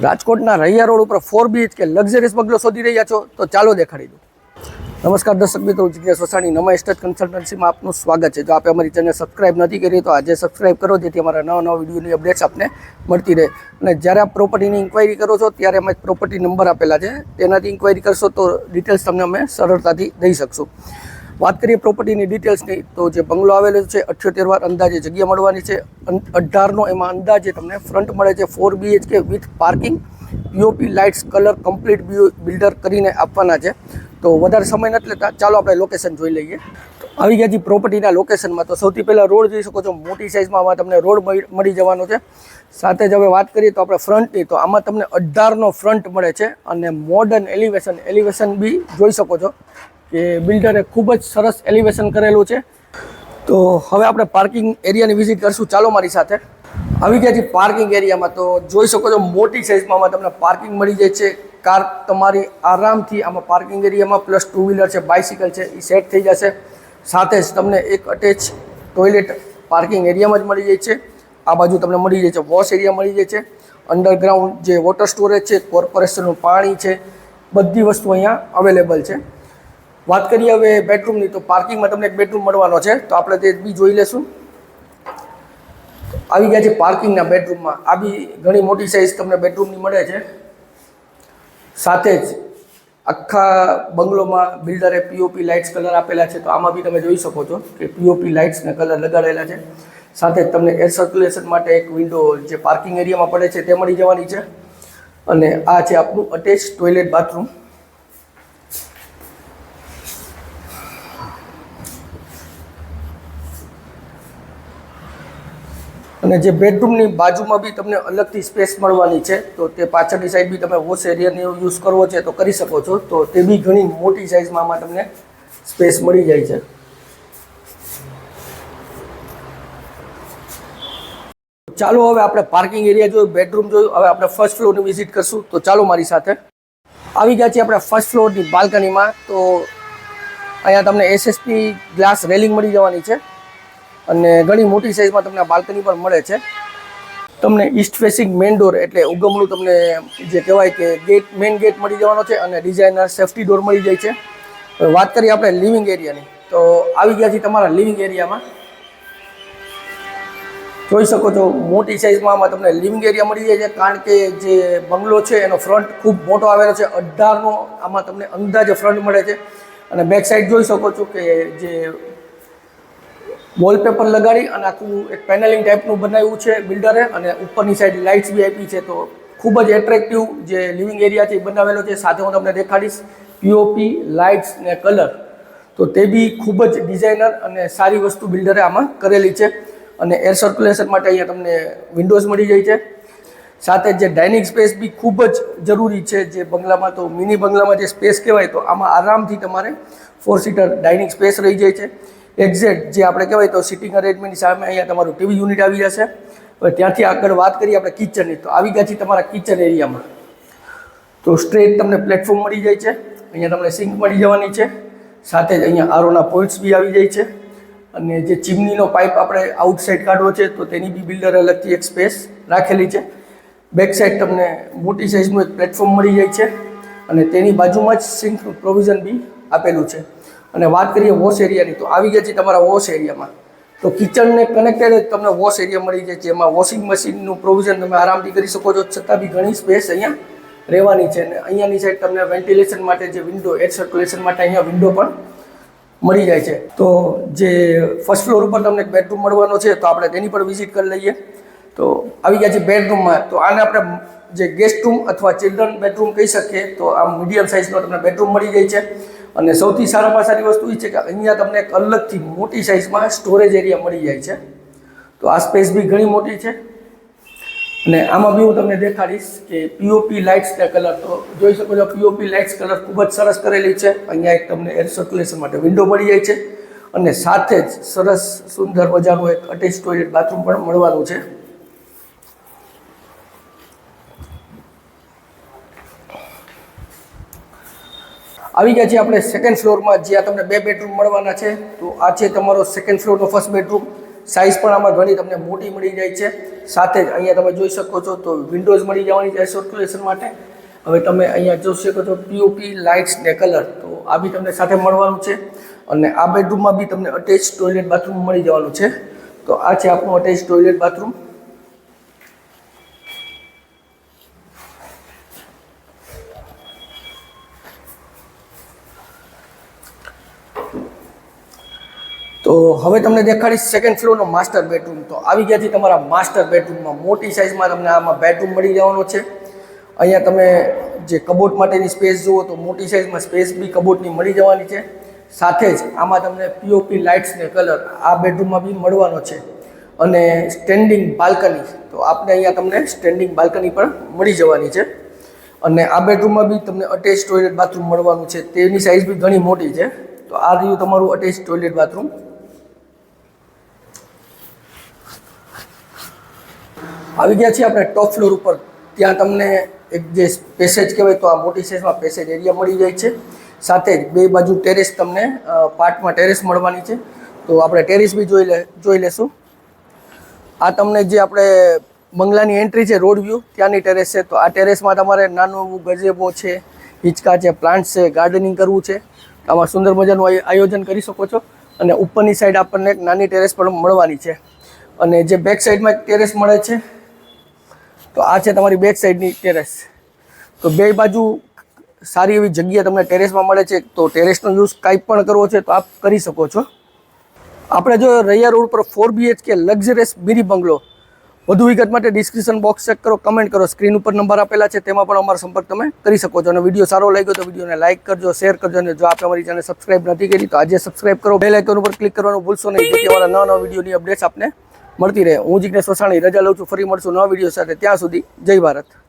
રાજકોટના રૈયા રોડ ઉપર 4 BHK luxurious બંગલો શોધી રહ્યા છો તો ચાલો દેખાડી દઉં. નમસ્કાર દર્શક મિત્રો, જિજ્ઞેશ વસાણી નમા એસ્ટેટ કન્સલ્ટન્સીમાં આપનું સ્વાગત છે. જો આપે અમારી ચેનલ સબસ્ક્રાઇબ નથી કરી તો આજે સબસ્ક્રાઇબ કરો, જેથી અમારા નવા વિડીયોની અપડેટ્સ આપને મળતી રહે. અને જ્યારે આપ પ્રોપર્ટીની ઇન્ક્વાયરી કરો છો ત્યારે અમે પ્રોપર્ટી નંબર આપેલા છે, તેનાથી ઇન્ક્વાયરી કરશો તો ડિટેલ્સ તમને અમે સરળતાથી દઈ શકશું. વાત કરીએ પ્રોપર્ટીની ડિટેલ્સની તો જે બંગલો આવેલો છે 78 વાર અંદાજે જગ્યા મળવાની છે. 18નો એમાં અંદાજે તમને ફ્રન્ટ મળે છે. 4 BHK with parking, POP lights, colour complete builder કરીને આપવાના છે. તો વધારે સમય નથી લેતા, ચાલો આપણે લોકેશન જોઈ લઈએ. આવી ગયા છે પ્રોપર્ટીના લોકેશનમાં. તો સૌથી પહેલાં રોડ જોઈ શકો છો, મોટી સાઇઝમાં આમાં તમને રોડ મળી જવાનો છે. સાથે જ હવે વાત કરીએ તો આપણે ફ્રન્ટની, તો આમાં તમને 18નો ફ્રન્ટ મળે છે અને મોડર્ન એલિવેશન બી જોઈ શકો છો કે બિલ્ડરે ખૂબ જ સરસ એલિવેશન કરેલું છે. તો હવે આપણે પાર્કિંગ એરિયાની વિઝિટ કરશું, ચાલો મારી સાથે. આવી ગયા છે પાર્કિંગ એરિયામાં. તો જોઈ શકો છો મોટી સાઇઝમાં તમને પાર્કિંગ મળી જાય છે. કાર તમારી આરામથી આમાં પાર્કિંગ એરિયામાં પ્લસ 2 વ્હીલર છે, બાઇસિકલ છે, એ સેટ થઈ જશે. સાથે જ તમને એક અટેચ ટોયલેટ પાર્કિંગ એરિયામાં જ મળી જાય છે. આ બાજુ તમને મળી જાય છે વોશ એરિયા મળી જાય છે. અંડરગ્રાઉન્ડ જે વોટર સ્ટોરેજ છે, કોર્પોરેશનનું પાણી છે, બધી વસ્તુ અહીંયા અવેલેબલ છે. વાત કરીએ હવે બેડરૂમની, તો પાર્કિંગમાં તમને એક બેડરૂમ મળવાનો છે, તો આપણે તે બી જોઈ લેશું. આવી ગયા છે પાર્કિંગના બેડરૂમમાં. આ બી ઘણી મોટી સાઇઝ તમને બેડરૂમની મળે છે. સાથે જ આખા બંગલોમાં બિલ્ડરે પીઓપી લાઇટ્સ કલર આપેલા છે, તો આમાં બી તમે જોઈ શકો છો કે પીઓપી લાઇટ્સને કલર લગાડેલા છે. સાથે જ તમને એર સર્ક્યુલેશન માટે એક વિન્ડો જે પાર્કિંગ એરિયામાં પડે છે તે મળી જવાની છે. અને આ છે આપણું અટેચ ટોયલેટ બાથરૂમ. અને જે બેડરૂમની બાજુમાં બી તમને અલગથી સ્પેસ મળવાની છે, તો તે પાછળની સાઈડ બી તમે વોશ એરિયાનો યુઝ કરવો છે તો કરી શકો છો. તો તે બી ઘણી મોટી સાઇઝમાં આમાં તમને સ્પેસ મળી જાય છે. ચાલો હવે આપણે પાર્કિંગ એરિયા જોયું, બેડરૂમ જોયું, હવે આપણે ફર્સ્ટ ફ્લોરની વિઝિટ કરશું. તો ચાલો મારી સાથે. આવી ગયા છીએ આપણે ફર્સ્ટ ફ્લોરની બાલ્કનીમાં. તો અહીંયા તમને SSP ગ્લાસ રેલિંગ મળી જવાની છે અને ઘણી મોટી સાઇઝમાં તમને બાલ્કની પર મળે છે. તમને ઈસ્ટ ફેસિંગ મેઇન ડોર એટલે ઉગમણું તમને જે કહેવાય કે મેઇન ગેટ મળી જવાનો છે અને ડિઝાઇનર સેફ્ટી ડોર મળી જાય છે. હવે વાત કરીએ આપણે લિવિંગ એરિયાની, તો આવી ગયા છે તમારા લિવિંગ એરિયામાં. જોઈ શકો છો મોટી સાઇઝમાં આમાં તમને લિવિંગ એરિયા મળી જાય છે, કારણ કે જે બંગલો છે એનો ફ્રન્ટ ખૂબ મોટો આવેલો છે. 18નો આમાં તમને અંદાજે ફ્રન્ટ મળે છે. અને બેક સાઈડ જોઈ શકો છો કે જે વોલપેપર લગાડી અને આખું એક પેનલિંગ ટાઈપનું બનાવ્યું છે બિલ્ડરે, અને ઉપરની સાઈડ લાઇટ્સ બી આપી છે. તો ખૂબ જ એટ્રેક્ટિવ જે લિવિંગ એરિયા છે એ બનાવેલો છે. સાથે હું તમને દેખાડીશ પીઓપી લાઇટ્સ ને કલર, તો તે બી ખૂબ જ ડિઝાઇનર અને સારી વસ્તુ બિલ્ડરે આમાં કરેલી છે. અને એર સર્ક્યુલેશન માટે અહીંયા તમને વિન્ડોઝ મળી જાય છે. સાથે જે ડાઇનિંગ સ્પેસ બી ખૂબ જ જરૂરી છે જે બંગલામાં. તો મિની બંગલામાં જે સ્પેસ કહેવાય, તો આમાં આરામથી તમારે 4 સીટર ડાઇનિંગ સ્પેસ રહી જાય છે. એક્ઝેક્ટ જે આપણે કહેવાય તો સિટિંગ અરેન્જમેન્ટની સામે અહીંયા તમારું ટીવી યુનિટ આવી જશે. હવે ત્યાંથી આગળ વાત કરીએ આપણે કિચનની, તો આવી ગયા છે તમારા કિચન એરિયામાં. તો સ્ટ્રેટ તમને પ્લેટફોર્મ મળી જાય છે. અહીંયા તમને સિંક મળી જવાની છે. સાથે જ અહીંયા આરોના પોઇન્ટ્સ બી આવી જાય છે. અને જે ચીમનીનો પાઇપ આપણે આઉટસાઇડ કાઢવો છે તો તેની બી બિલ્ડર અલગથી એક સ્પેસ રાખેલી છે. બેક સાઈડ તમને મોટી સાઇઝનું એક પ્લેટફોર્મ મળી જાય છે અને તેની બાજુમાં જ સિંકનું પ્રોવિઝન બી આપેલું છે. અને વાત કરીએ વોશ એરિયાની, તો આવી ગયા છે તમારા વોશ એરિયામાં. તો કિચનને કનેક્ટેડ જ તમને વોશ એરિયા મળી જાય છે. એમાં વોશિંગ મશીનનું પ્રોવિઝન તમે આરામથી કરી શકો છો, છતાં બી ઘણી સ્પેસ અહીંયા રહેવાની છે. અને અહીંયાની સાઈડ તમને વેન્ટિલેશન માટે જે વિન્ડો, એર સર્ક્યુલેશન માટે અહીંયા વિન્ડો પણ મળી જાય છે. તો જે ફર્સ્ટ ફ્લોર ઉપર તમને એક બેડરૂમ મળવાનો છે, તો આપણે તેની પર વિઝિટ કરી લઈએ. તો આવી ગયા છે બેડરૂમમાં. તો આને આપણે જે ગેસ્ટ રૂમ અથવા ચિલ્ડ્રન બેડરૂમ કહી શકીએ. તો આમ મીડિયમ સાઇઝનો તમને બેડરૂમ મળી જાય છે. અને સૌથી સારામાં સારી વસ્તુ એ છે કે અહીંયા તમને એક અલગથી મોટી સાઇઝમાં સ્ટોરેજ એરિયા મળી જાય છે. તો આ સ્પેસ બી ઘણી મોટી છે. અને આમાં બી હું તમને દેખાડીશ કે પીઓપી લાઇટ્સના કલર, તો જોઈ શકો છો પીઓપી લાઇટ્સ કલર ખૂબ જ સરસ કરેલી છે. અહીંયા એક તમને એર સર્ક્યુલેશન માટે વિન્ડો મળી જાય છે. અને સાથે જ સરસ સુંદર મજાનું એક અટેચ ટોયલેટ બાથરૂમ પણ મળવાનું છે. આવી ગયા છે આપણે સેકન્ડ ફ્લોરમાં, જ્યાં તમને 2 બેડરૂમ મળવાના છે. તો આ છે તમારો સેકન્ડ ફ્લોરનો ફર્સ્ટ બેડરૂમ. સાઇઝ પણ આમાં ઘણી તમને મોટી મળી જાય છે. સાથે જ અહીંયા તમે જોઈ શકો છો તો વિન્ડોઝ મળી જવાની છે સર્ક્યુલેશન માટે. હવે તમે અહીંયા જોઈ શકો છો પીઓપી લાઇટ્સ ને કલર, તો આ બી તમને સાથે મળવાનું છે. અને આ બેડરૂમમાં બી તમને અટેચ ટોયલેટ બાથરૂમ મળી જવાનું છે. તો આ છે આપણું અટેચ ટોયલેટ બાથરૂમ. તો હવે તમને દેખાડીશ સેકન્ડ ફ્લોરનો માસ્ટર બેડરૂમ. તો આવી ગયા છે તમારા માસ્ટર બેડરૂમમાં. મોટી સાઇઝમાં તમને આમાં બેડરૂમ મળી જવાનો છે. અહીંયા તમે જે કબોર્ડ માટેની સ્પેસ જુઓ તો મોટી સાઇઝમાં સ્પેસ બી કબોર્ડની મળી જવાની છે. સાથે જ આમાં તમને પીઓપી લાઇટ્સ ને કલર આ બેડરૂમમાં બી મળવાનો છે. અને સ્ટેન્ડિંગ બાલ્કની, તો આપણે અહીંયા તમને સ્ટેન્ડિંગ બાલ્કની પણ મળી જવાની છે. અને આ બેડરૂમમાં બી તમને અટેચ ટોયલેટ બાથરૂમ મળવાનું છે. તેની સાઇઝ બી ઘણી મોટી છે. તો આ રહ્યું તમારું અટેચ ટોયલેટ બાથરૂમ. આવી ગયા છીએ આપણે ટોપ ફ્લોર ઉપર. ત્યાં તમને એક જે પેસેજ કહેવાય તો આ મોટી સાઇઝમાં પેસેજ એરિયા મળી જાય છે. સાથે જ બે બાજુ ટેરેસ તમને પાર્ટમાં ટેરેસ મળવાની છે. તો આપણે ટેરેસ બી જોઈ લેશું. આ તમને જે આપણે બંગલાની એન્ટ્રી છે રોડ વ્યૂ ત્યાંની ટેરેસ છે. તો આ ટેરેસમાં તમારે નાનું એવું ગઝેબો છે, હિંચકા છે, પ્લાન્ટ છે, ગાર્ડનિંગ કરવું છે, આમાં સુંદર મજાનું આયોજન કરી શકો છો. અને ઉપરની સાઈડ આપણને એક નાની ટેરેસ પણ મળવાની છે. અને જે બેક સાઈડમાં એક ટેરેસ મળે છે, તો આ છે તમારી બેક સાઈડની ટેરેસ. તો બે બાજુ સારી એવી જગ્યા તમને ટેરેસમાં મળે છે. તો ટેરેસનો યુઝ કાંઈ પણ કરવો છે તો આપ કરી શકો છો. આપણે જો રૈયા રોડ પર 4 BHK લક્ઝરિયસ મિની બંગલો. વધુ વિગત માટે ડિસ્ક્રિપ્શન બોક્સ ચેક કરો, કમેન્ટ કરો. સ્ક્રીન ઉપર નંબર આપેલા છે, તેમાં પણ અમારો સંપર્ક તમે કરી શકો છો. અને વિડીયો સારો લાગ્યો તો વિડીયોને લાઇક કરજો, શેર કરજો. અને જો આપણે અમારી ચેનલ સબસ્ક્રાઇબ નથી કરી તો આજે સબસ્ક્રાઇબ કરો. બેલ આઇકન ઉપર ક્લિક કરવાનું ભૂલશો નહીં, જેથી અમારા નવા વિડીયોની અપડેટ્સ આપને મળતી રહે. હું જિગ્નેશ વસાણી રજા લઉં છું. ફરી મળશું નવા વિડીયો સાથે. ત્યાં સુધી જય ભારત.